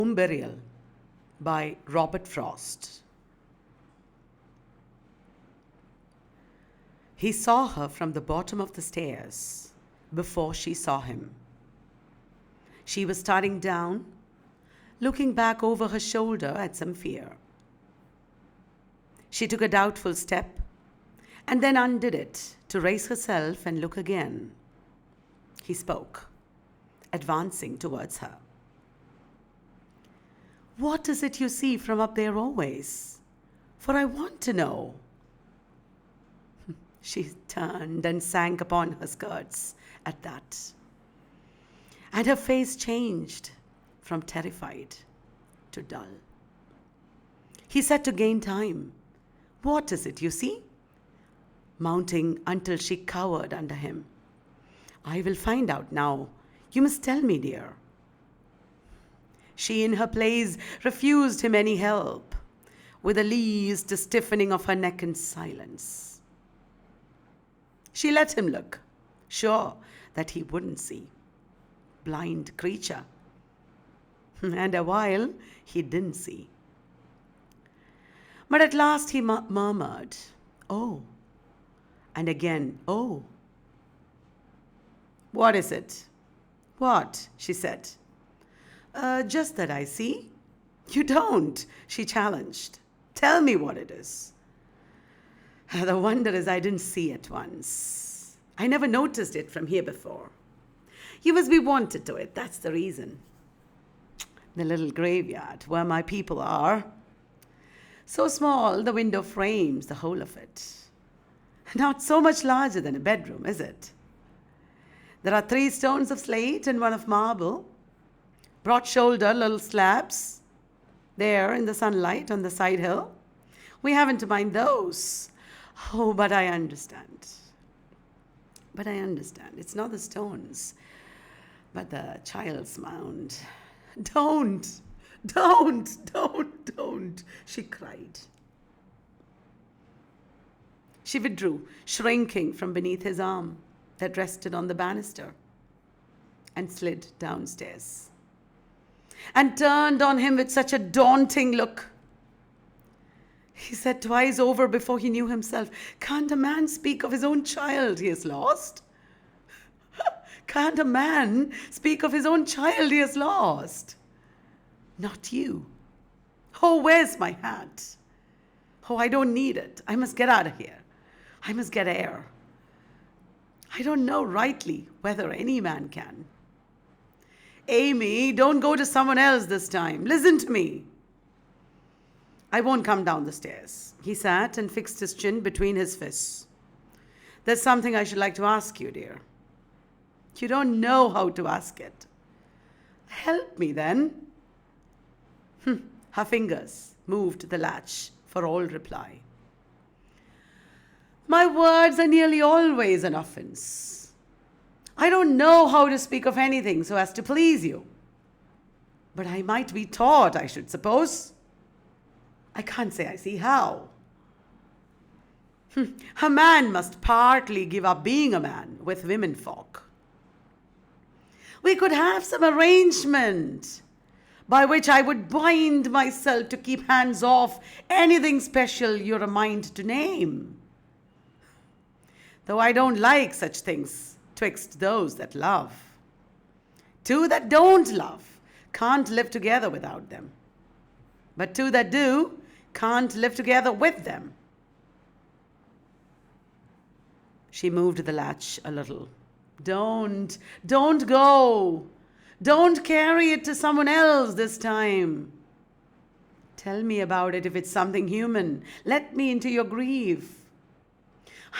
Home Burial by Robert Frost. He saw her from the bottom of the stairs before she saw him. She was starting down, looking back over her shoulder at some fear. She took a doubtful step and then undid it to raise herself and look again. He spoke, advancing towards her. "What is it you see from up there always? For I want to know." She turned and sank upon her skirts at that, and her face changed from terrified to dull. He said to gain time, "What is it you see?" mounting until she cowered under him. "I will find out now. You must tell me, dear." She in her place refused him any help, with the least stiffening of her neck in silence. She let him look, sure that he wouldn't see. Blind creature. And a while he didn't see. But at last he murmured, "Oh," and again, "Oh." "What is it?" "What?" she said. Just that I see." "You don't," she challenged. "Tell me what it is." The wonder is I didn't see it once. I never noticed it from here before. You must be wanted to it, that's the reason. The little graveyard where my people are. So small the window frames the whole of it. Not so much larger than a bedroom, is it? There are 3 stones of slate and 1 of marble. Broad-shouldered little slabs there in the sunlight on the side hill. We haven't to mind those. Oh, but I understand. It's not the stones, but the child's mound. Don't, she cried. She withdrew, shrinking from beneath his arm that rested on the banister, and slid downstairs, and turned on him with such a daunting look. He said twice over before he knew himself, "Can't a man speak of his own child he has lost? Can't a man speak of his own child he has lost? Not you. Oh, where's my hat? Oh, I don't need it. I must get out of here. I must get air. I don't know rightly whether any man can. Amy, don't go to someone else this time. Listen to me." "I won't come down the stairs." He sat and fixed his chin between his fists. "There's something I should like to ask you, dear." "You don't know how to ask it." "Help me then." Her fingers moved the latch for all reply. "My words are nearly always an offense. I don't know how to speak of anything so as to please you. But I might be taught, I should suppose. I can't say I see how. A man must partly give up being a man with women folk. We could have some arrangement by which I would bind myself to keep hands off anything special you're a mind to name. Though I don't like such things twixt those that love. 2 that don't love can't live together without them. But 2 that do can't live together with them." She moved the latch a little. Don't go. Don't carry it to someone else this time. Tell me about it if it's something human. Let me into your grief.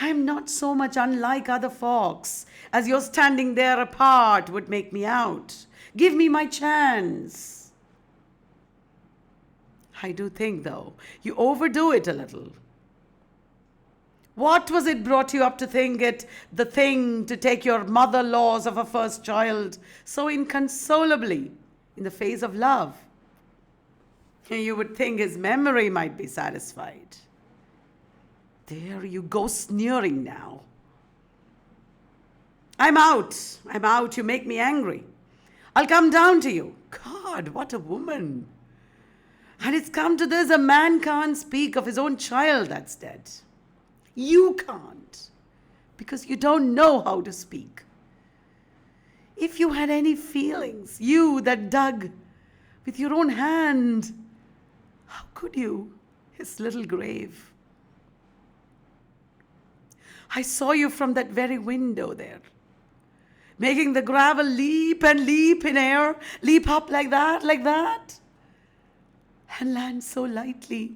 I'm not so much unlike other folks as your standing there apart would make me out. Give me my chance. I do think, though, you overdo it a little. What was it brought you up to think it the thing to take your mother laws of a first child so inconsolably in the face of love? You would think his memory might be satisfied. There you go sneering now. I'm out. You make me angry. I'll come down to you. God, what a woman. And it's come to this, a man can't speak of his own child that's dead. You can't, because you don't know how to speak. If you had any feelings, you that dug with your own hand, how could you? His little grave. I saw you from that very window there, making the gravel leap and leap in air, leap up like that, and land so lightly,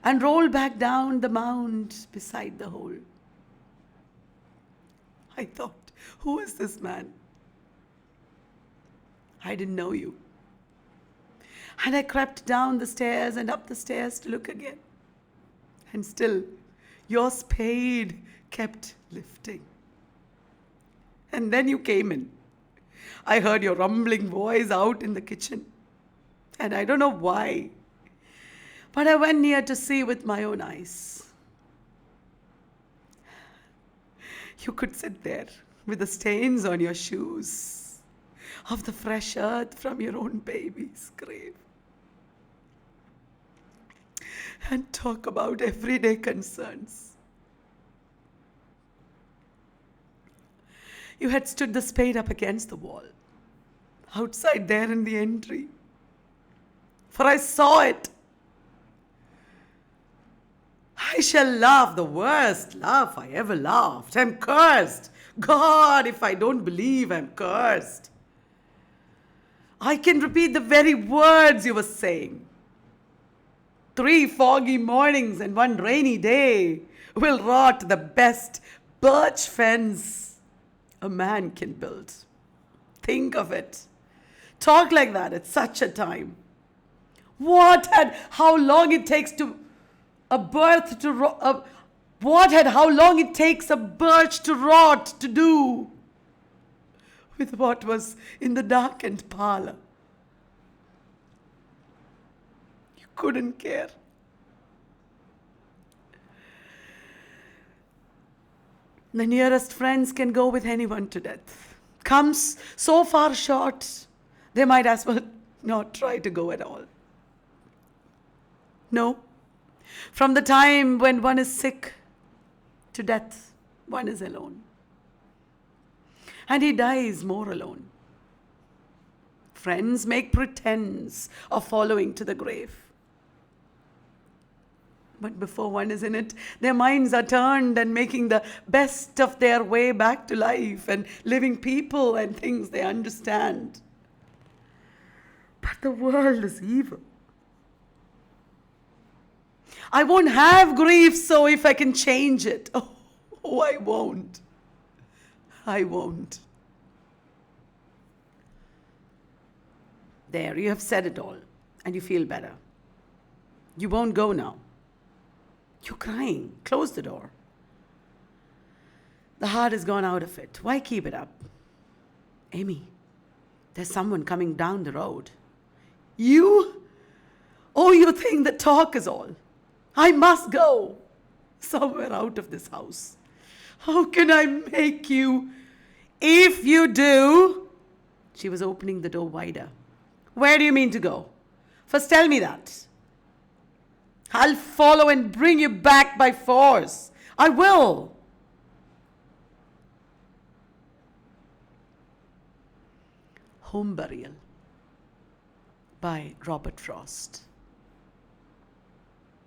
and roll back down the mound beside the hole. I thought, who is this man? I didn't know you. And I crept down the stairs and up the stairs to look again. And still, your spade kept lifting. And then you came in. I heard your rumbling voice out in the kitchen. And I don't know why, but I went near to see with my own eyes. You could sit there with the stains on your shoes of the fresh earth from your own baby's grave and talk about everyday concerns. You had stood the spade up against the wall, outside there in the entry, for I saw it. I shall laugh the worst laugh I ever laughed. I'm cursed. God, if I don't believe, I'm cursed. I can repeat the very words you were saying. 3 foggy mornings and 1 rainy day will rot the best birch fence a man can build. Think of it. Talk like that at such a time. How long it takes a birch to rot to do with what was in the darkened parlor. You couldn't care. The nearest friends can go with anyone to death. Comes so far short, they might as well not try to go at all. No. From the time when one is sick to death, one is alone. And he dies more alone. Friends make pretense of following to the grave. But before one is in it, their minds are turned and making the best of their way back to life and living people and things they understand. But the world is evil. I won't have grief, so if I can change it. Oh, I won't. I won't. There, you have said it all, and you feel better. You won't go now. You're crying. Close the door. The heart has gone out of it. Why keep it up? Amy, there's someone coming down the road. You? Oh, you think the talk is all? I must go somewhere out of this house. How can I make you? If you do. She was opening the door wider. Where do you mean to go? First tell me that. I'll follow and bring you back by force. I will. Home Burial by Robert Frost.